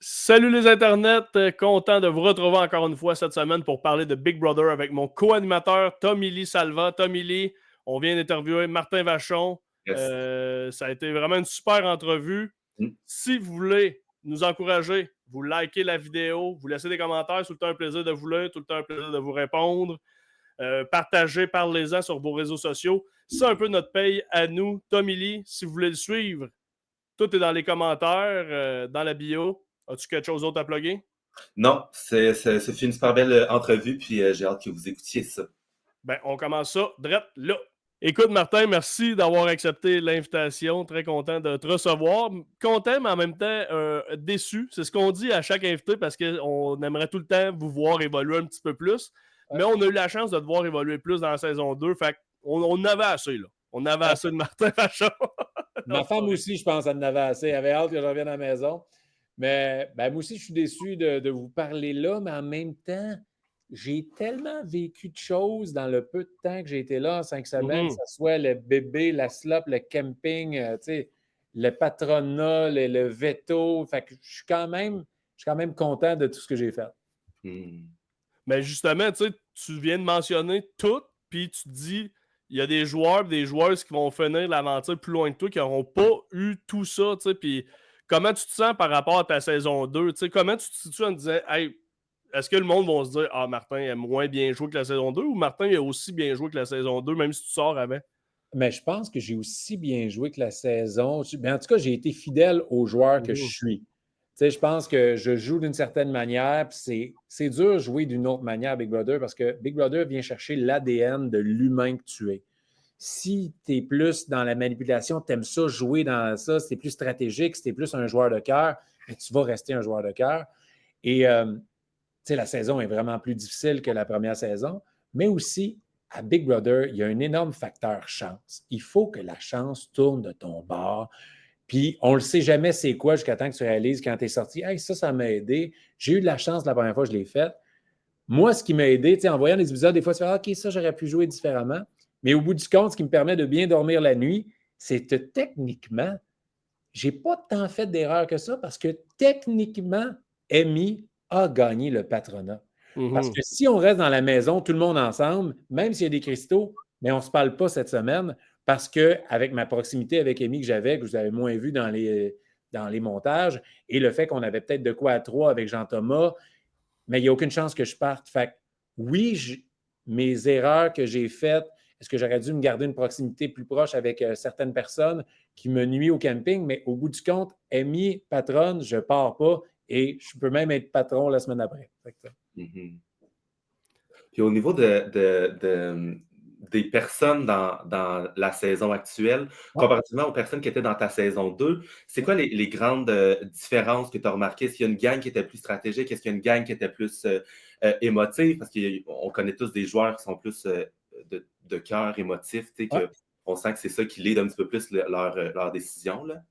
Salut les internets, content de vous retrouver encore une fois cette semaine pour parler de Big Brother avec mon co-animateur Tommy Lee Salva. Tommy Lee, on vient d'interviewer Martin Vachon. Yes. Ça a été vraiment une super entrevue. Si vous voulez nous encourager, vous likez la vidéo, vous laissez des commentaires, c'est tout le temps un plaisir de vous lire, tout le temps un plaisir de vous répondre. Partagez, parlez-en sur vos réseaux sociaux. C'est un peu notre paye à nous. Tommy Lee, si vous voulez le suivre, tout est dans les commentaires, dans la bio. As-tu quelque chose d'autre à plugger? Non, ce fut une super belle entrevue, puis j'ai hâte que vous écoutiez ça. Ben, on commence ça direct là. Écoute, Martin, merci d'avoir accepté l'invitation. Très content de te recevoir. Content, mais en même temps déçu. C'est ce qu'on dit à chaque invité parce qu'on aimerait tout le temps vous voir évoluer un petit peu plus. Mais on a eu la chance de te voir évoluer plus dans la saison 2. Fait qu'on avait assez, là. On avait assez de Martin Vachon. Ma femme aussi, je pense, elle en avait assez. Elle avait hâte que je revienne à la maison. Mais moi aussi, je suis déçu de vous parler là, mais en même temps, j'ai tellement vécu de choses dans le peu de temps que j'ai été là en 5 semaines, que ce soit le bébé, la slop, le camping, le patronat, le veto. Fait que je suis quand même content de tout ce que j'ai fait. Mais justement, tu viens de mentionner tout, puis tu te dis, il y a des joueurs et des joueuses qui vont finir l'aventure plus loin que toi, qui n'auront pas eu tout ça, puis comment tu te sens par rapport à ta saison 2? Comment tu te situes en disant, hey, est-ce que le monde va se dire, ah, Martin a moins bien joué que la saison 2 ou Martin a aussi bien joué que la saison 2, même si tu sors avant? Mais je pense que j'ai aussi bien joué que la saison. Mais en tout cas, j'ai été fidèle aux joueurs que je suis. Je pense que je joue d'une certaine manière, puis c'est dur de jouer d'une autre manière Big Brother parce que Big Brother vient chercher l'ADN de l'humain que tu es. Si tu es plus dans la manipulation, tu aimes ça, jouer dans ça, si tu es plus stratégique, si tu es plus un joueur de cœur, tu vas rester un joueur de cœur. Et la saison est vraiment plus difficile que la première saison, mais aussi, à Big Brother, il y a un énorme facteur chance. Il faut que la chance tourne de ton bord. Puis, on ne le sait jamais c'est quoi jusqu'à temps que tu réalises quand tu es sorti. Hey, ça m'a aidé. J'ai eu de la chance la première fois que je l'ai faite. Moi, ce qui m'a aidé, en voyant les épisodes, des fois, tu fais OK, ça, j'aurais pu jouer différemment. Mais au bout du compte, ce qui me permet de bien dormir la nuit, c'est que techniquement, je n'ai pas tant fait d'erreurs que ça parce que techniquement, Amy a gagné le patronat. Parce que si on reste dans la maison, tout le monde ensemble, même s'il y a des cristaux, mais on ne se parle pas cette semaine parce qu'avec ma proximité avec Amy que j'avais, que vous avez moins vu dans les montages, et le fait qu'on avait peut-être de quoi à 3 avec Jean-Thomas, mais il n'y a aucune chance que je parte. Fait que, oui, mes erreurs que j'ai faites, est-ce que j'aurais dû me garder une proximité plus proche avec certaines personnes qui me nuisent au camping, mais au bout du compte, Amy, patronne, je ne pars pas et je peux même être patron la semaine après. Puis au niveau des personnes dans la saison actuelle, comparativement aux personnes qui étaient dans ta saison 2, c'est quoi les grandes différences que tu as remarquées? Est-ce qu'il y a une gang qui était plus stratégique? Est-ce qu'il y a une gang qui était plus émotive? Parce qu'on connaît tous des joueurs qui sont plus de cœur émotif, on sent que c'est ça qui lead un petit peu plus leur décision, là.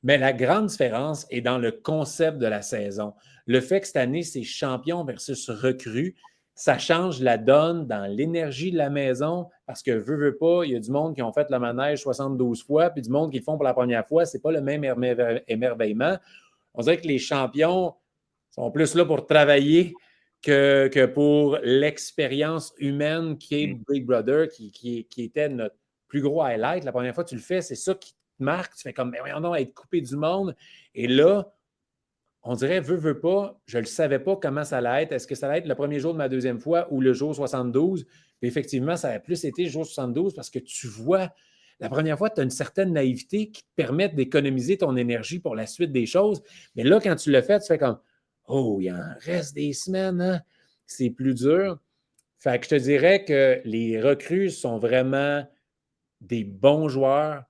Mais la grande différence est dans le concept de la saison. Le fait que cette année, c'est champion versus recrue, ça change la donne dans l'énergie de la maison parce que, veut pas, il y a du monde qui ont fait le manège 72 fois, puis du monde qui le font pour la première fois. Ce n'est pas le même émerveillement. On dirait que les champions sont plus là pour travailler que pour l'expérience humaine qui est Big Brother, qui était notre plus gros highlight. La première fois que tu le fais, c'est ça qui te marque. Tu fais comme, mais voyons donc, être coupé du monde. Et là, on dirait, veut pas, je ne le savais pas comment ça allait être. Est-ce que ça allait être le premier jour de ma deuxième fois ou le jour 72? Puis effectivement, ça a plus été le jour 72 parce que tu vois, la première fois, tu as une certaine naïveté qui te permet d'économiser ton énergie pour la suite des choses. Mais là, quand tu le fais, tu fais comme, oh, il en reste des semaines, hein? C'est plus dur. Fait que je te dirais que les recrues sont vraiment des bons joueurs.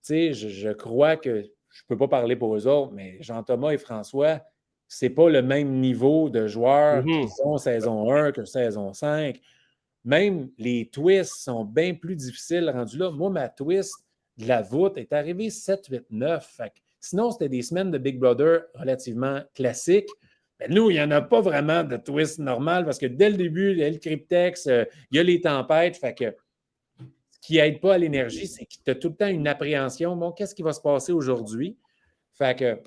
Tu sais, je crois que, je ne peux pas parler pour eux autres, mais Jean-Thomas et François, ce n'est pas le même niveau de joueurs qu'ils sont saison 1 que saison 5. Même les twists sont bien plus difficiles rendus là. Moi, ma twist de la voûte est arrivée 7, 8, 9. Fait que, sinon, c'était des semaines de Big Brother relativement classiques. Mais nous, il n'y en a pas vraiment de twist normal parce que dès le début, il y a le cryptex, il y a les tempêtes. Fait que ce qui n'aide pas à l'énergie, c'est que tu as tout le temps une appréhension. Bon, qu'est-ce qui va se passer aujourd'hui? Fait que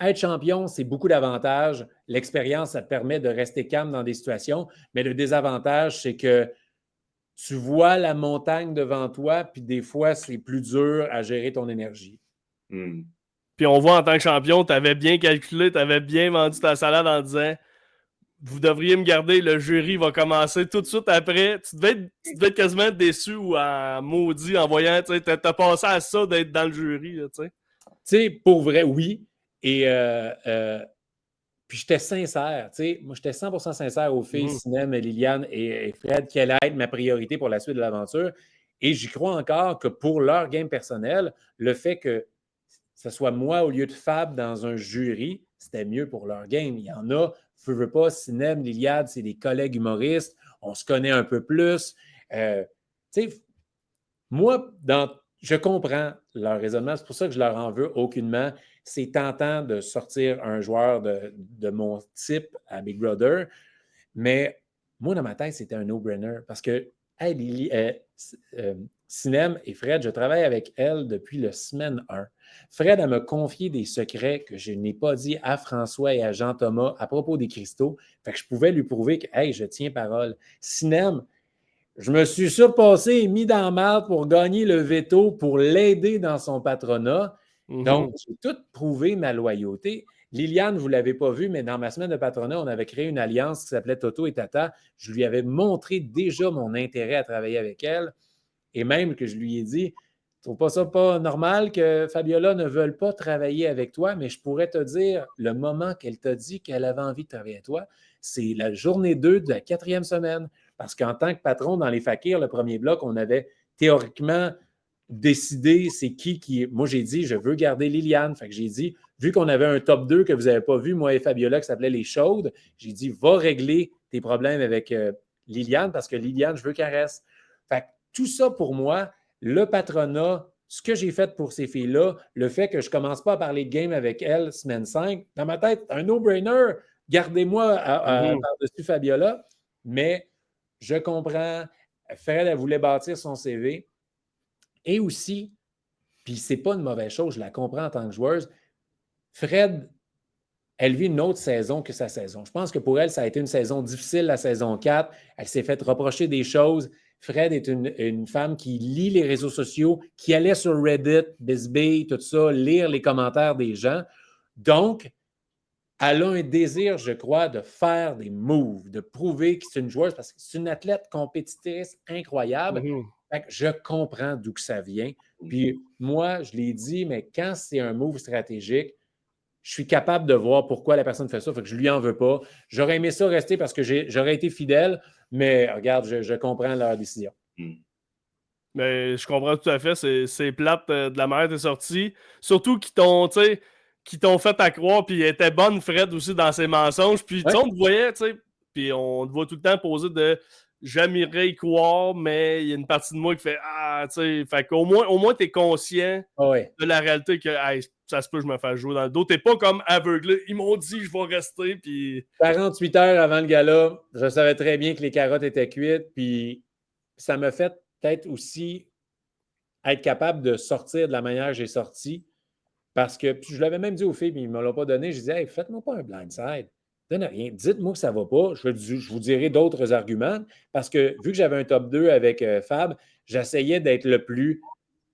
être champion, c'est beaucoup d'avantages. L'expérience, ça te permet de rester calme dans des situations, mais le désavantage, c'est que tu vois la montagne devant toi, puis des fois, c'est plus dur à gérer ton énergie. Hmm. Puis on voit en tant que champion, tu avais bien calculé, tu avais bien vendu ta salade en disant vous devriez me garder, le jury va commencer tout de suite après. Tu devais être quasiment déçu ou en maudit en voyant, tu sais, t'as passé à ça d'être dans le jury, tu sais. Tu sais, pour vrai, oui. Et puis j'étais sincère, tu sais. Moi, j'étais 100% sincère aux filles, Sinem, Liliane et Fred, qui allait être ma priorité pour la suite de l'aventure. Et j'y crois encore que pour leur game personnel, le fait que ce soit moi au lieu de Fab dans un jury, c'était mieux pour leur game. Il y en a, veux pas, Sinem, Liliade, c'est des collègues humoristes, on se connaît un peu plus. Tu sais, moi, je comprends leur raisonnement, c'est pour ça que je leur en veux aucunement. C'est tentant de sortir un joueur de mon type à Big Brother, mais moi, dans ma tête, c'était un no-brainer parce que hey, Lily, Sinem et Fred, je travaille avec elle depuis la semaine 1. Fred, elle m'a confié des secrets que je n'ai pas dit à François et à Jean-Thomas à propos des cristaux. Fait que je pouvais lui prouver que hey, je tiens parole. Sinem, je me suis surpassé et mis dans la merde pour gagner le veto, pour l'aider dans son patronat. Donc, j'ai tout prouvé ma loyauté. Liliane, vous ne l'avez pas vu, mais dans ma semaine de patronat, on avait créé une alliance qui s'appelait Toto et Tata. Je lui avais montré déjà mon intérêt à travailler avec elle et même que je lui ai dit « Tu ne trouves pas ça pas normal que Fabiola ne veuille pas travailler avec toi, mais je pourrais te dire le moment qu'elle t'a dit qu'elle avait envie de travailler avec toi, c'est la journée 2 de la 4e semaine. » Parce qu'en tant que patron dans les fakirs, le premier bloc, on avait théoriquement décidé c'est qui. Moi, j'ai dit, je veux garder Liliane. Fait que j'ai dit, vu qu'on avait un top 2 que vous n'avez pas vu, moi et Fabiola, qui s'appelait Les Chaudes, j'ai dit, va régler tes problèmes avec Liliane parce que Liliane, je veux qu'elle reste. Fait que tout ça pour moi, le patronat, ce que j'ai fait pour ces filles-là, le fait que je ne commence pas à parler de game avec elles semaine 5, dans ma tête, un no-brainer. Gardez-moi par-dessus Fabiola. Mais je comprends, Fred, elle voulait bâtir son CV. Et aussi, puis c'est pas une mauvaise chose, je la comprends en tant que joueuse, Fred, elle vit une autre saison que sa saison. Je pense que pour elle, ça a été une saison difficile, la saison 4. Elle s'est fait reprocher des choses. Fred est une femme qui lit les réseaux sociaux, qui allait sur Reddit, Bisbee, tout ça, lire les commentaires des gens. Donc, elle a un désir, je crois, de faire des moves, de prouver que c'est une joueuse parce que c'est une athlète compétitrice incroyable. Fait que je comprends d'où que ça vient. Puis moi, je l'ai dit, mais quand c'est un move stratégique, je suis capable de voir pourquoi la personne fait ça. Fait que je lui en veux pas. J'aurais aimé ça rester parce que j'aurais été fidèle, mais regarde, je comprends leur décision. Mais je comprends tout à fait. C'est plate de la manière que t'es sorti. Surtout qu'ils t'ont, tu sais, qui t'ont fait à croire, puis elle était bonne, Fred, aussi, dans ses mensonges. Puis, tu sais, on te voyait, tu sais, puis on te voit tout le temps poser de « j'aimerais y croire, mais il y a une partie de moi qui fait « ah », tu sais, fait qu'au moins t'es conscient de la réalité que hey, ça se peut que je me fasse jouer dans le dos. T'es pas comme aveuglé. Ils m'ont dit « je vais rester », puis... 48 heures avant le gala, je savais très bien que les carottes étaient cuites, puis ça m'a fait peut-être aussi être capable de sortir de la manière que j'ai sorti. Parce que puis je l'avais même dit aux filles, mais ils ne me l'ont pas donné. Je disais, hey, faites-moi pas un blindside. Donnez rien. Dites-moi que ça ne va pas. Je vous dirai d'autres arguments. Parce que vu que j'avais un top 2 avec Fab, j'essayais d'être le plus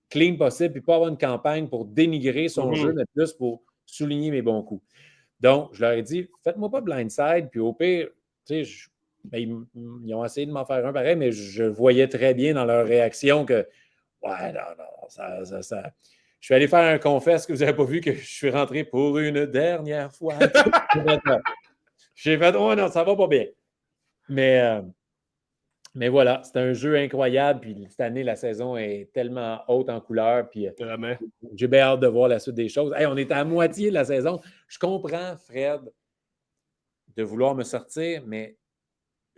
clean possible et pas avoir une campagne pour dénigrer son jeu, mais plus pour souligner mes bons coups. Donc, je leur ai dit, faites-moi pas blindside. Puis au pire, tu sais, ils ont essayé de m'en faire un pareil, mais je voyais très bien dans leur réaction que, ouais, non, ça. Je suis allé faire un confesse que vous n'avez pas vu que je suis rentré pour une dernière fois. J'ai fait, oh non, ça va pas bien. Mais voilà, c'est un jeu incroyable. Puis cette année, la saison est tellement haute en couleurs. Puis j'ai bien hâte de voir la suite des choses. Hey, on est à moitié de la saison. Je comprends, Fred, de vouloir me sortir, mais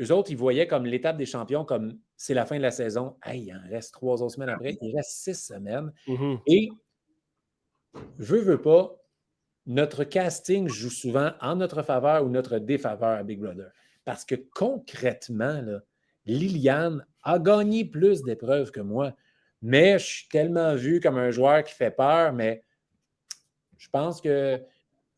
eux autres, ils voyaient comme l'étape des champions, comme c'est la fin de la saison. Hey, il en reste 3 autres semaines après. Il reste 6 semaines. Et veux pas, notre casting joue souvent en notre faveur ou notre défaveur à Big Brother. Parce que concrètement, là, Liliane a gagné plus d'épreuves que moi. Mais je suis tellement vu comme un joueur qui fait peur, mais je pense que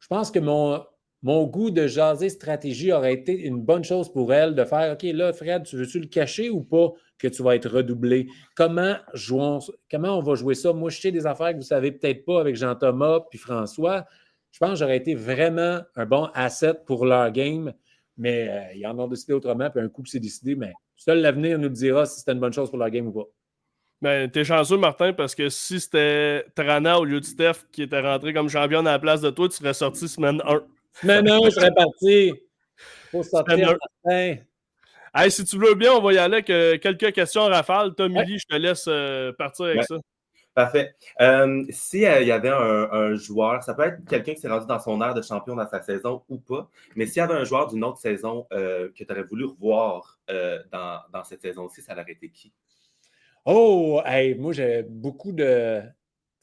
je pense que mon goût de jaser stratégie aurait été une bonne chose pour elle de faire OK, là, Fred, tu veux-tu le cacher ou pas que tu vas être redoublé? Comment on va jouer ça? Moi, je sais des affaires que vous ne savez peut-être pas avec Jean-Thomas puis François. Je pense que j'aurais été vraiment un bon asset pour leur game, mais ils en ont décidé autrement, puis un coup que c'est décidé, mais seul l'avenir nous le dira si c'était une bonne chose pour leur game ou pas. Ben, t'es chanceux, Martin, parce que si c'était Trana au lieu de Steph qui était rentré comme championne à la place de toi, tu serais sorti semaine 1. Semaine 1, je serais parti. Faut Semaine sortir, 1. Martin. Hey, si tu veux bien, on va y aller avec quelques questions en rafale. Tom, Ouais. Milly, je te laisse partir avec Ouais. ça. Parfait. Si il y avait un joueur, ça peut être quelqu'un qui s'est rendu dans son aire de champion dans sa saison ou pas, mais s'il y avait un joueur d'une autre saison que tu aurais voulu revoir dans cette saison-ci, ça aurait été qui? Oh, hey, moi, j'ai beaucoup de.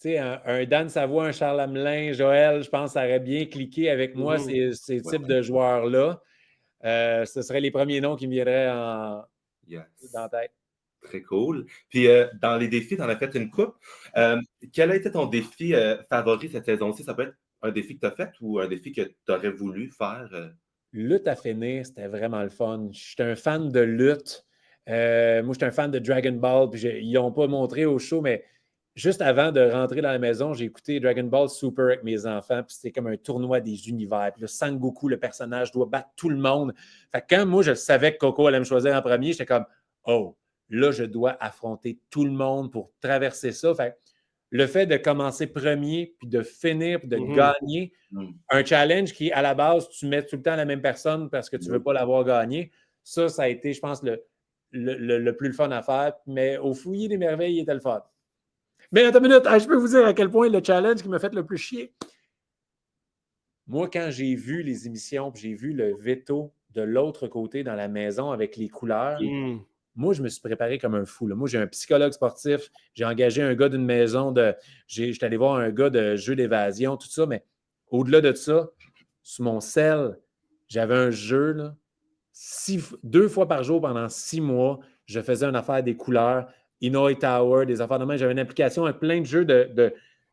Tu sais, un Dan Savoie, un Charles Hamelin, Joël, je pense que ça aurait bien cliqué avec moi, ces types de joueurs-là. Ce seraient les premiers noms qui me viendraient dans la tête. Très cool. Puis, dans les défis, tu en as fait une coupe. Quel a été ton défi favori cette saison-ci? Ça peut être un défi que tu as fait ou un défi que tu aurais voulu faire? Lutte à finir, c'était vraiment le fun. J'étais un fan de lutte. Moi, j'étais un fan de Dragon Ball. Puis ils n'ont pas montré au show, mais juste avant de rentrer dans la maison, j'ai écouté Dragon Ball Super avec mes enfants. Puis c'était comme un tournoi des univers. Puis le Sangoku, le personnage, doit battre tout le monde. Fait que quand moi, je savais que Coco allait me choisir en premier, j'étais comme, oh, là, je dois affronter tout le monde pour traverser ça. Fait que le fait de commencer premier, puis de finir, puis de gagner, un challenge qui, à la base, tu mets tout le temps la même personne parce que tu ne veux pas l'avoir gagné, ça a été, je pense, le plus le fun à faire. Mais au fouillis des merveilles, il était le fun. Mais attends une minute, je peux vous dire à quel point le challenge qui m'a fait le plus chier. Moi, quand j'ai vu les émissions, puis j'ai vu le veto de l'autre côté dans la maison avec les couleurs, moi, je me suis préparé comme un fou. Là. Moi, j'ai un psychologue sportif. J'ai engagé un gars d'une maison de. J'étais allé voir un gars de jeu d'évasion, tout ça. Mais au-delà de ça, sur mon cell, j'avais un jeu, là, 2 fois par jour pendant 6 mois. Je faisais une affaire des couleurs, Inouye Tower, des affaires de main. J'avais une application avec plein de jeux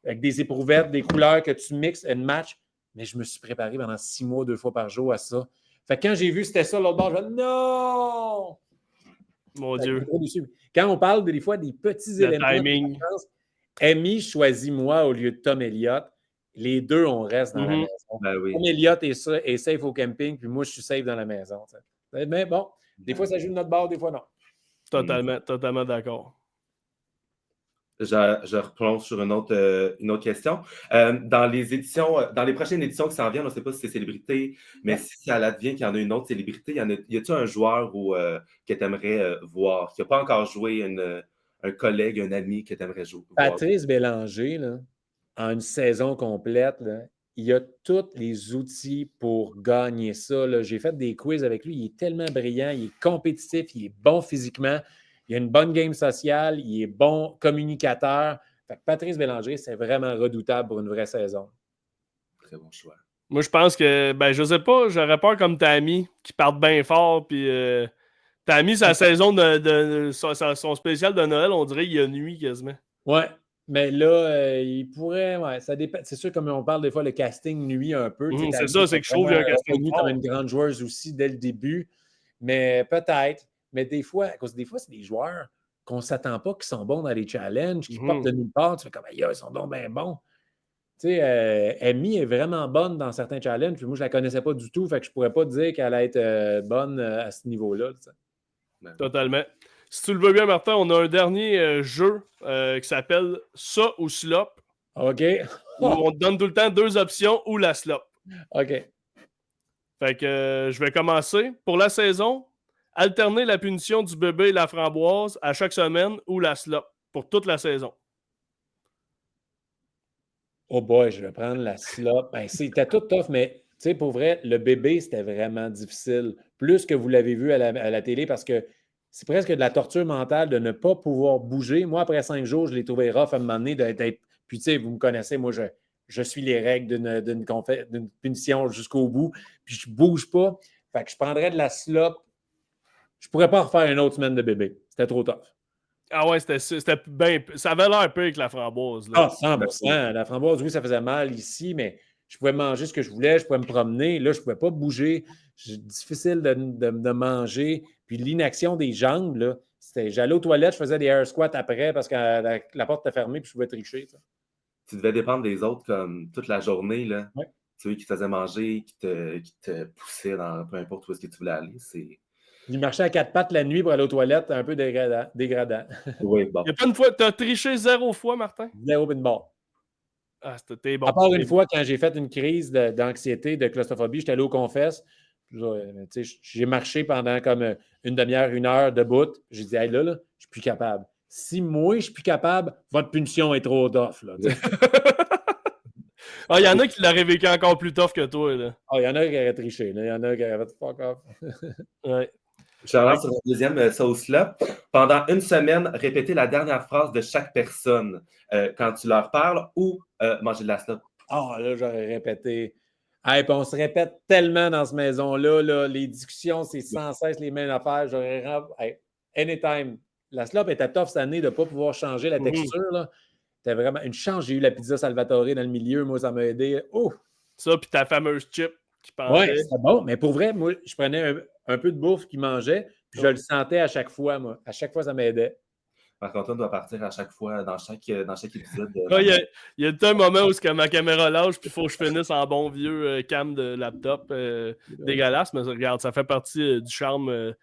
avec des éprouvettes, des couleurs que tu mixes et match. Mais je me suis préparé pendant 6 mois, 2 fois par jour à ça. Fait que quand j'ai vu que c'était ça, l'autre bord, je me dis non! Mon Dieu. Quand on parle des fois des petits éléments timing. Amy choisit moi au lieu de Tom Elliott. Les deux, on reste dans la maison. Ben oui. Tom Elliott est safe au camping, puis moi, je suis safe dans la maison. T'sais. Mais bon, des fois, ça joue de notre bord, des fois, non. Totalement d'accord. Je replonge sur une autre question. Dans les prochaines éditions qui s'en viennent, on ne sait pas si c'est célébrité, mais si ça advient qu'il y en a une autre célébrité, y a-t-il un joueur que tu aimerais voir, qui n'a pas encore joué, un collègue, un ami que tu aimerais jouer? Patrice Bélanger, là, en une saison complète, là, il a tous les outils pour gagner ça. Là. J'ai fait des quiz avec lui. Il est tellement brillant, il est compétitif, il est bon physiquement. Il a une bonne game sociale, il est bon communicateur. Fait que Patrice Bélanger, c'est vraiment redoutable pour une vraie saison. Très bon choix. Moi, je pense que, je sais pas, j'aurais peur comme Tammy, qui parte bien fort, puis Tammy, sa saison son spécial de Noël, on dirait qu'il y a nuit quasiment. Ouais, mais là, il pourrait, ça dépend. C'est sûr, comme on parle des fois, le casting nuit un peu. C'est ça, c'est que je trouve qu'il y a un casting comme une grande joueuse aussi dès le début, mais peut-être. Mais des fois, c'est des joueurs qu'on ne s'attend pas qui sont bons dans les challenges, qui partent de nulle part. Tu fais comme, ils sont donc bien bons. Tu sais, Amy est vraiment bonne dans certains challenges, puis moi, je ne la connaissais pas du tout, fait que je ne pourrais pas dire qu'elle allait être bonne à ce niveau-là. Totalement. Si tu le veux bien, Martin, on a un dernier jeu qui s'appelle Ça ou Slop. OK. Où on te donne tout le temps 2 options ou la slop. OK. Fait que je vais commencer. Pour la saison, alterner la punition du bébé et la framboise à chaque semaine ou la slop pour toute la saison. Oh boy, je vais prendre la slop. C'était tout tough, mais tu sais, pour vrai, le bébé, c'était vraiment difficile. Plus que vous l'avez vu à la télé, parce que c'est presque de la torture mentale de ne pas pouvoir bouger. Moi, après 5 jours, je l'ai trouvé rough à un moment donné d'être. Puis tu sais, vous me connaissez, moi, je suis les règles d'une punition jusqu'au bout, puis je ne bouge pas. Fait que je prendrais de la slop. Je ne pourrais pas refaire une autre semaine de bébé. C'était trop tough. Ah ouais, c'était bien. Ça avait l'air pire que la framboise. Là. 100%. La framboise, oui, ça faisait mal ici, mais je pouvais manger ce que je voulais, je pouvais me promener. Là, je ne pouvais pas bouger. C'est difficile de manger. Puis l'inaction des jambes, là, j'allais aux toilettes, je faisais des air squats après parce que la porte était fermée puis je pouvais tricher. Ça. Tu devais dépendre des autres comme toute la journée, là. Ouais. Celui qui te faisait manger, qui te poussait dans peu importe où est-ce que tu voulais aller. Il marchait à 4 pattes la nuit pour aller aux toilettes, un peu dégradant. Oui, bon. Il n'y a pas une fois, tu as triché 0 fois, Martin? Zéro pin bar. Ah, c'était bon. À part une fois, quand j'ai fait une crise d'anxiété, de claustrophobie, j'étais allé au confesse. J'ai marché pendant comme une demi-heure, 1 heure debout. J'ai dit, hey, là, je suis plus capable. Si moi, je suis plus capable, votre punition est trop tough. Il y en a qui l'auraient vécu encore plus tough que toi. Là. Il y en a qui auraient triché. Il y en a qui auraient fait fuck off. Ouais. Je relance sur la deuxième sauce-là. Pendant une semaine, répétez la dernière phrase de chaque personne quand tu leur parles ou manger de la slop. Là, j'aurais répété. Hey, puis on se répète tellement dans cette maison-là. Là, les discussions, c'est sans cesse les mêmes affaires. Hey, anytime. La slop était tough cette année de ne pas pouvoir changer la texture. Là. C'était vraiment une chance. J'ai eu la pizza Salvatore dans le milieu. Moi, ça m'a aidé. Ça, puis ta fameuse chip qui pendait. Oui, c'était bon. Mais pour vrai, moi, je prenais un peu de bouffe qu'il mangeait, puis je le sentais à chaque fois, moi. À chaque fois, ça m'aidait. Marc-Antoine doit partir à chaque fois, dans chaque épisode. Il y a un moment où ma caméra lâche, puis il faut que je finisse en bon vieux cam de laptop dégueulasse, mais regarde, ça fait partie du charme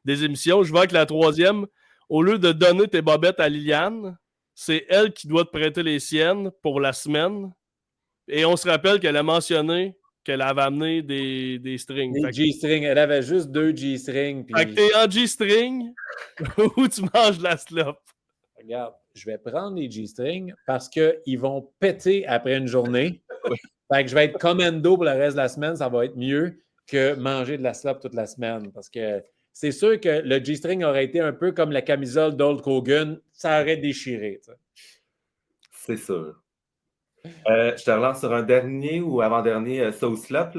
des émissions. Je vois que la troisième, au lieu de donner tes bobettes à Liliane, c'est elle qui doit te prêter les siennes pour la semaine. Et on se rappelle qu'elle a mentionné qu'elle avait amené des strings. Des G-strings. Elle avait juste 2 G-strings. Fait que t'es en G-string ou tu manges de la slop. Regarde, je vais prendre les G-strings parce qu'ils vont péter après une journée. Fait que je vais être commando pour le reste de la semaine. Ça va être mieux que manger de la slop toute la semaine. Parce que c'est sûr que le G-string aurait été un peu comme la camisole d'Hulk Hogan. Ça aurait déchiré. T'sais. C'est sûr. Je te relance sur un dernier ou avant-dernier sauce slop.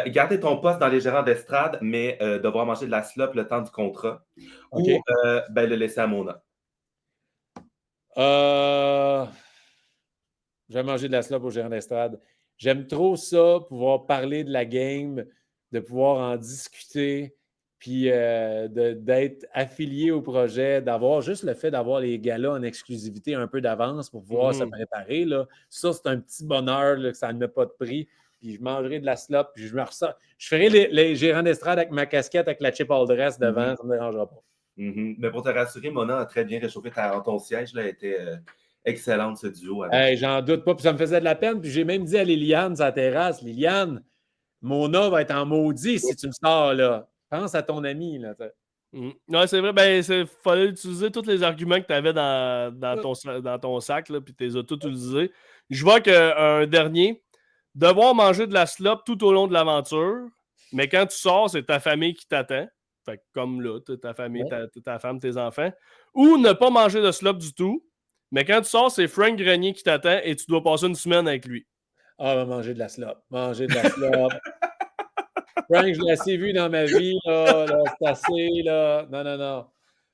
Garder ton poste dans les gérants d'estrade, mais devoir manger de la slop le temps du contrat. Okay. Ou le laisser à Mona. Je vais manger de la slop au gérant d'estrade. J'aime trop ça, pouvoir parler de la game, de pouvoir en discuter, puis d'être affilié au projet, d'avoir juste le fait d'avoir les gars-là en exclusivité un peu d'avance pour pouvoir se préparer. Là. Ça, c'est un petit bonheur là, que ça n'a pas de prix. Puis je mangerai de la slop, puis je me ressens. Je ferai les gérants d'estrade avec ma casquette, avec la chip all dress devant, ça ne me dérangera pas. Mais pour te rassurer, Mona a très bien réchauffé ton siège. Là, elle était excellente, ce duo. Hey, j'en doute pas, puis ça me faisait de la peine. Puis j'ai même dit à Liliane, sa terrasse, Liliane, Mona va être en maudit si tu me sors là. Pense à ton ami. Là, Non, c'est vrai, il fallait utiliser tous les arguments que tu avais dans ton sac, là, puis tu les as tous utilisés. Je vois qu'un dernier, devoir manger de la slop tout au long de l'aventure, mais quand tu sors, c'est ta famille qui t'attend. Fait que comme là, ta famille, ta femme, tes enfants. Ou ne pas manger de slop du tout, mais quand tu sors, c'est Frank Grenier qui t'attend et tu dois passer une semaine avec lui. Va manger de la slop. Manger de la slop. Frank, je l'ai assez vu dans ma vie. Là, c'est assez. Là. Non.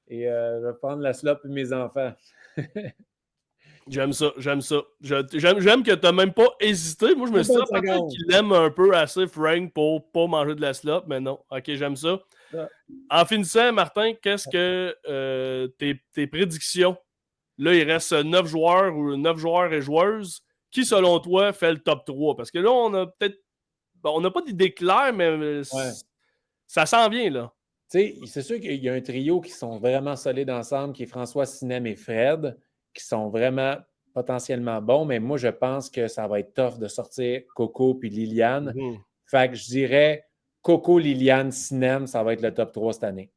Et je vais prendre la slop pour mes enfants. J'aime ça. J'aime que tu n'as même pas hésité. Moi, je me suis dit peut-être qu'il aime un peu assez Frank pour pas manger de la slop, mais non. OK, j'aime ça. En finissant, Martin, qu'est-ce que tes prédictions? Là, il reste 9 joueurs ou 9 joueurs et joueuses. Qui, selon toi, fait le top 3? Parce que là, on a peut-être... Bon, on n'a pas d'idée claire, mais ça s'en vient, là. Tu sais, c'est sûr qu'il y a un trio qui sont vraiment solides ensemble, qui est François Sinem et Fred, qui sont vraiment potentiellement bons, mais moi, je pense que ça va être tough de sortir Coco puis Liliane. Fait que je dirais Coco, Liliane, Sinem, ça va être le top 3 cette année.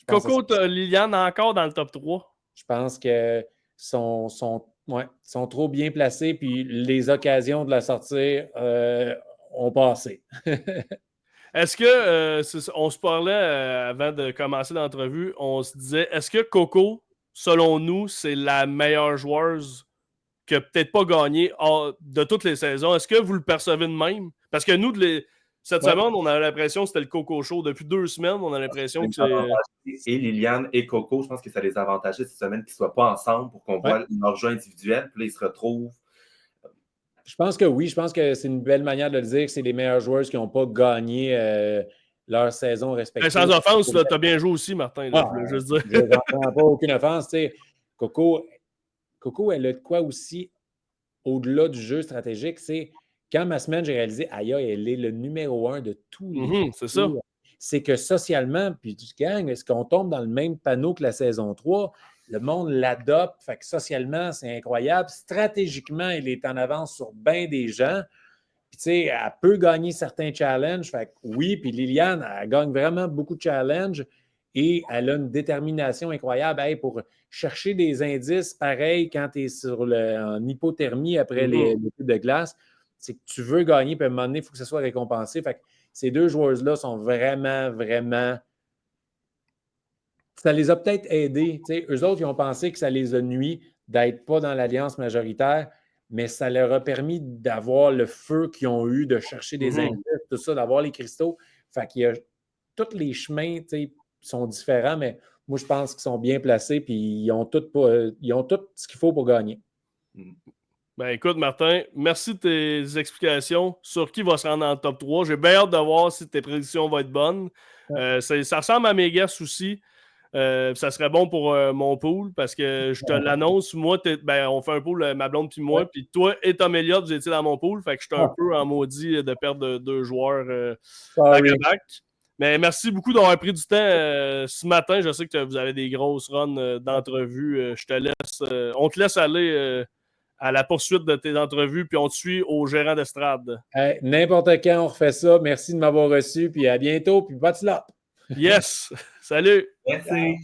Coco, Liliane encore dans le top 3? Je pense que sont trop bien placés, puis les occasions de la sortir ont passé. Est-ce que, on se parlait avant de commencer l'entrevue, on se disait, est-ce que Coco, selon nous, c'est la meilleure joueuse qui n'a peut-être pas gagné de toutes les saisons? Est-ce que vous le percevez de même? Parce que nous, cette semaine, on a l'impression que c'était le Coco Show. Depuis 2 semaines, on a l'impression que c'est... Et Liliane et Coco, je pense que ça les avantageait cette semaine qu'ils ne soient pas ensemble pour qu'on voit leur jeu individuel. Puis là, ils se retrouvent. Je pense que oui. Je pense que c'est une belle manière de le dire, que c'est les meilleurs joueurs qui n'ont pas gagné leur saison respective. Sans offense, tu as bien joué aussi, Martin. Là, je veux juste dire. Je n'en prends pas aucune offense. Coco, elle a de quoi aussi, au-delà du jeu stratégique, c'est quand ma semaine, j'ai réalisé, aïe, elle est le numéro 1 de tous les C'est ça. C'est que socialement, puis du gang, est-ce qu'on tombe dans le même panneau que la saison 3? Le monde l'adopte, fait que socialement, c'est incroyable. Stratégiquement, il est en avance sur bien des gens. Puis, tu sais, elle peut gagner certains challenges. Fait que oui, puis Liliane, elle gagne vraiment beaucoup de challenges et elle a une détermination incroyable pour chercher des indices pareils quand tu es en hypothermie après les coups de glace. C'est que tu veux gagner, puis à un moment donné, il faut que ce soit récompensé. Fait que ces deux joueuses-là sont vraiment, vraiment. Ça les a peut-être aidés. Eux autres, ils ont pensé que ça les a nuits d'être pas dans l'alliance majoritaire, mais ça leur a permis d'avoir le feu qu'ils ont eu, de chercher des indices, tout ça, d'avoir les cristaux. Fait qu'il y a tous les chemins sont différents, mais moi, je pense qu'ils sont bien placés et ils ont tout ce qu'il faut pour gagner. Ben écoute, Martin, merci de tes explications sur qui va se rendre dans le top 3. J'ai bien hâte de voir si tes prédictions vont être bonnes. Ça ressemble à mes guesses aussi. Ça serait bon pour mon pool parce que je te l'annonce, moi, on fait un pool, ma blonde puis moi, puis toi et Tom Elliott, vous étiez dans mon pool, fait que j'étais un peu en maudit de perdre deux joueurs back-à-back. Mais merci beaucoup d'avoir pris du temps ce matin. Je sais que vous avez des grosses runs d'entrevues. On te laisse aller à la poursuite de tes entrevues, puis on te suit au gérant d'estrade. N'importe quand, on refait ça. Merci de m'avoir reçu, puis à bientôt, puis pas de slap. Yes! Salut! Merci!